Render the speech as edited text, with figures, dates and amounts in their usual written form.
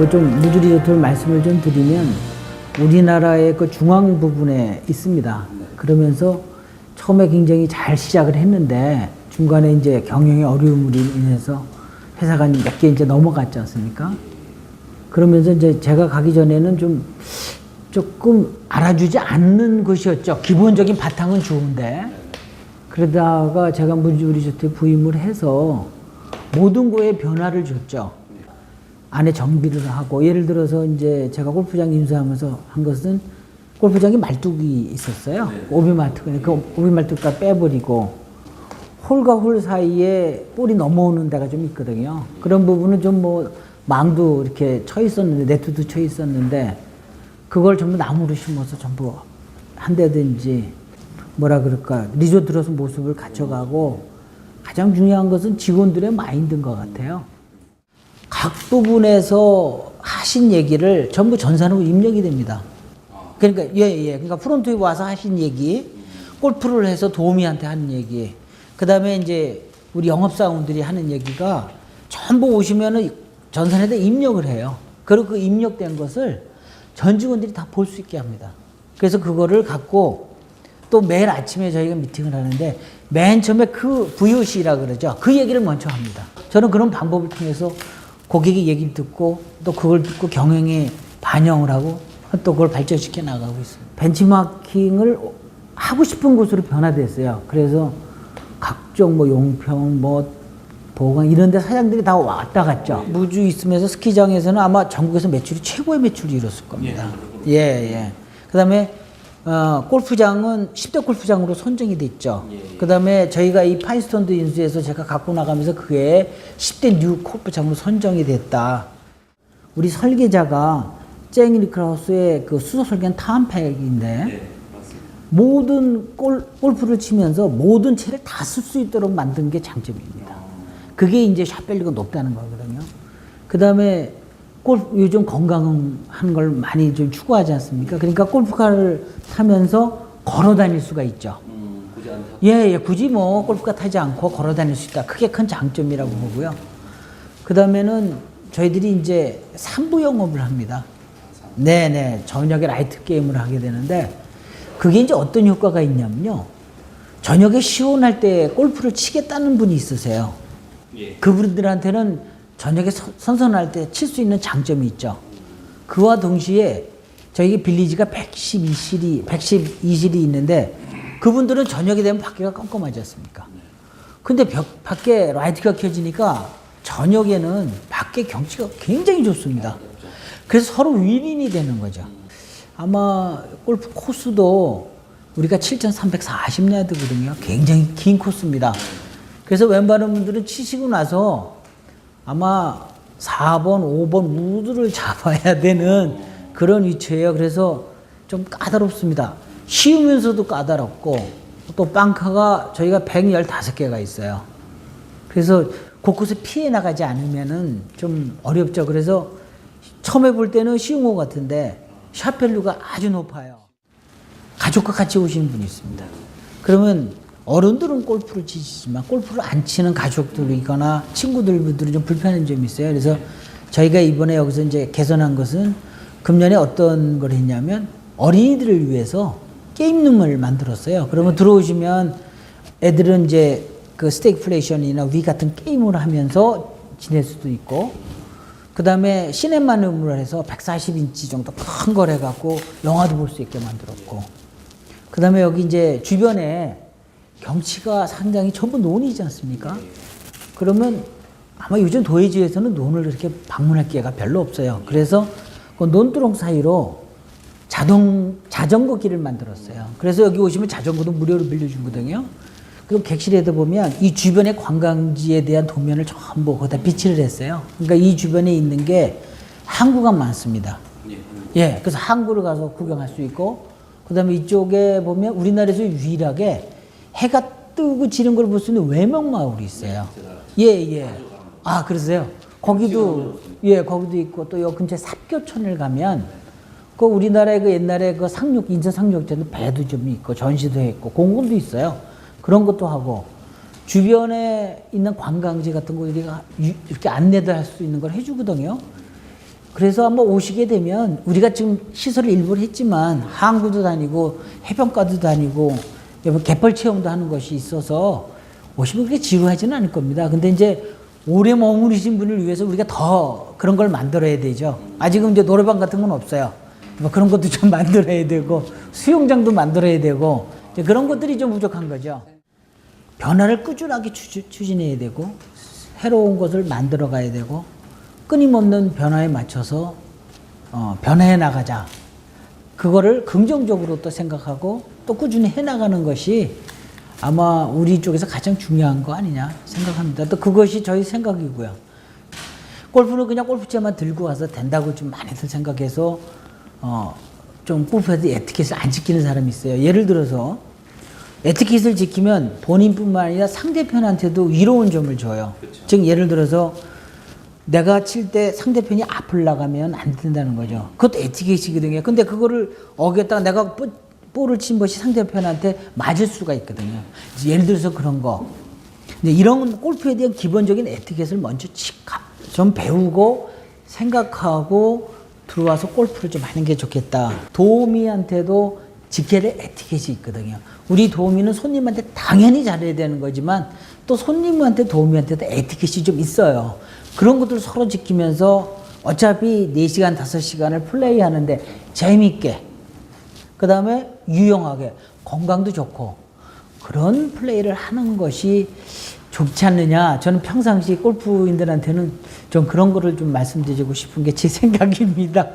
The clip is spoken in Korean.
뭐 좀 무주 리조트를 말씀을 좀 드리면 우리나라의 그 중앙 부분에 있습니다. 그러면서 처음에 굉장히 잘 시작을 했는데 중간에 이제 경영의 어려움으로 인해서 회사가 몇 개 이제 넘어갔지 않습니까? 그러면서 이제 제가 가기 전에는 조금 알아주지 않는 곳이었죠. 기본적인 바탕은 좋은데. 그러다가 제가 무주 리조트에 부임을 해서 모든 거에 변화를 줬죠. 안에 정비를 하고, 예를 들어서 이제 제가 골프장 인수하면서 한 것은 골프장에 말뚝이 있었어요. 오비말뚝. 그 오비말뚝 빼버리고 홀과 홀 사이에 볼이 넘어오는 데가 좀 있거든요. 그런 부분은 좀 뭐 망도 이렇게 쳐 있었는데, 네트도 쳐 있었는데 그걸 전부 나무로 심어서 전부 한다든지 뭐라 그럴까, 리조트로서 모습을 갖춰가고, 가장 중요한 것은 직원들의 마인드인 것 같아요. 각 부분에서 하신 얘기를 전부 전산으로 입력이 됩니다. 그러니까 그러니까 프론트에 와서 하신 얘기, 골프를 해서 도우미한테 하는 얘기, 그 다음에 이제 우리 영업사원들이 하는 얘기가 전부 오시면은 전산에다 입력을 해요. 그리고 그 입력된 것을 전 직원들이 다 볼 수 있게 합니다. 그래서 그거를 갖고 또 매일 아침에 저희가 미팅을 하는데 맨 처음에 그 VOC라 그러죠. 그 얘기를 먼저 합니다. 저는 그런 방법을 통해서 고객의 얘기를 듣고 또 그걸 듣고 경영에 반영을 하고 또 그걸 발전시켜 나가고 있습니다. 벤치마킹을 하고 싶은 곳으로 변화됐어요. 그래서 각종 뭐 용평, 뭐 보강 이런 데 사장들이 다 왔다 갔죠. 무주 있으면서 스키장에서는 아마 전국에서 매출이 최고의 매출이 이뤘을 겁니다. 그 다음에 골프장은 10대 골프장으로 선정이 됐죠. 그 다음에 저희가 이 파인스톤드 인수해서 제가 갖고 나가면서 그게 10대 뉴 골프장으로 선정이 됐다. 우리 설계자가 쟁 리크라우스의 그 수소 설계한 타운팩인데 모든 골프를 치면서 모든 채를 다 쓸 수 있도록 만든 게 장점입니다. 그게 이제 샷밸류가 높다는 거거든요. 그 다음에 요즘 건강한 걸 많이 좀 추구하지 않습니까? 그러니까 골프카를 타면서 걸어 다닐 수가 있죠. 굳이 뭐 골프카 타지 않고 걸어 다닐 수 있다. 그게 큰 장점이라고 보고요. 그 다음에는 저희들이 이제 3부 영업을 합니다. 저녁에 라이트 게임을 하게 되는데 그게 이제 어떤 효과가 있냐면요. 저녁에 시원할 때 골프를 치겠다는 분이 있으세요. 그분들한테는 저녁에 선선할 때 칠 수 있는 장점이 있죠. 그와 동시에 저희 빌리지가 112실이 있는데 그분들은 저녁이 되면 밖에가 깜깜하지 않습니까? 근데 밖에 라이트가 켜지니까 저녁에는 밖에 경치가 굉장히 좋습니다. 그래서 서로 윈윈이 되는 거죠. 아마 골프 코스도 우리가 7,340야드거든요. 굉장히 긴 코스입니다. 그래서 웬만한 분들은 치시고 나서 아마 4번, 5번 우드를 잡아야 되는 그런 위치예요. 그래서 좀 까다롭습니다. 쉬우면서도 까다롭고 또 빵카가 저희가 115개가 있어요. 그래서 곳곳에 피해 나가지 않으면은 좀 어렵죠. 그래서 처음 해볼 때는 쉬운 것 같은데 샷밸류가 아주 높아요. 가족과 같이 오시는 분이 있습니다. 그러면 어른들은 골프를 치시지만 골프를 안 치는 가족들이거나 친구들은 좀 불편한 점이 있어요. 그래서 저희가 이번에 여기서 이제 개선한 것은 금년에 어떤 걸 했냐면 어린이들을 위해서 게임룸을 만들었어요. 그러면 들어오시면 애들은 이제 그 스테이플레이션이나 위 같은 게임을 하면서 지낼 수도 있고, 그 다음에 시네마룸을 해서 140인치 정도 큰 걸 해갖고 영화도 볼 수 있게 만들었고, 그 다음에 여기 이제 주변에 경치가 상당히 전부 논이지 않습니까? 그러면 아마 요즘 도해지에서는 논을 이렇게 방문할 기회가 별로 없어요. 그래서 그 논두렁 사이로 자전거 길을 만들었어요. 그래서 여기 오시면 자전거도 무료로 빌려주거든요. 그리고 객실에도 보면 이 주변의 관광지에 대한 도면을 전부 거기다 비치를 했어요. 그러니까 이 주변에 있는 게 항구가 많습니다. 그래서 항구를 가서 구경할 수 있고, 그 다음에 이쪽에 보면 우리나라에서 유일하게 해가 뜨고 지는 걸 볼 수 있는 외명마을이 있어요. 아, 그러세요? 거기도, 거기도 있고, 또 여 근처에 삽교촌을 가면, 그 우리나라의 그 옛날에 그 인천 상륙제도 배도 좀 있고, 전시도 했고, 공원도 있어요. 그런 것도 하고, 주변에 있는 관광지 같은 거 우리가 이렇게 안내도 할 수 있는 걸 해주거든요. 그래서 한번 오시게 되면 우리가 지금 시설을 일부러 했지만 항구도 다니고 해변가도 다니고 갯벌 체험도 하는 것이 있어서 오시면 그렇게 지루하지는 않을 겁니다. 근데 이제 오래 머무르신 분을 위해서 우리가 더 그런 걸 만들어야 되죠. 아직은 이제 노래방 같은 건 없어요. 뭐 그런 것도 좀 만들어야 되고 수영장도 만들어야 되고 이제 그런 것들이 좀 부족한 거죠. 변화를 꾸준하게 추진해야 되고 새로운 것을 만들어 가야 되고 끊임없는 변화에 맞춰서 변화해 나가자. 그거를 긍정적으로 또 생각하고 또 꾸준히 해 나가는 것이 아마 우리 쪽에서 가장 중요한 거 아니냐 생각합니다. 또 그것이 저희 생각이고요. 골프는 그냥 골프채만 들고 와서 된다고 좀 많이들 생각해서 좀 골프에서 에티켓을 안 지키는 사람이 있어요. 예를 들어서 에티켓을 지키면 본인뿐만 아니라 상대편한테도 이로운 점을 줘요. 그렇죠. 즉 예를 들어서 내가 칠 때 상대편이 앞을 나가면 안 된다는 거죠. 그것도 에티켓이거든요. 근데 그거를 어겼다가 내가 볼을 친 것이 상대편한테 맞을 수가 있거든요. 예를 들어서 그런 거. 이런 골프에 대한 기본적인 에티켓을 먼저 좀 배우고 생각하고 들어와서 골프를 좀 하는 게 좋겠다. 도우미한테도 지켜야 될 에티켓이 있거든요. 우리 도우미는 손님한테 당연히 잘해야 되는 거지만 또 손님한테 도우미한테도 에티켓이 좀 있어요. 그런 것들 서로 지키면서 어차피 4시간, 5시간을 플레이하는데 재미있게 그 다음에 유용하게 건강도 좋고 그런 플레이를 하는 것이 좋지 않느냐. 저는 평상시 골프인들한테는 좀 그런 거를 좀 말씀드리고 싶은 게 제 생각입니다.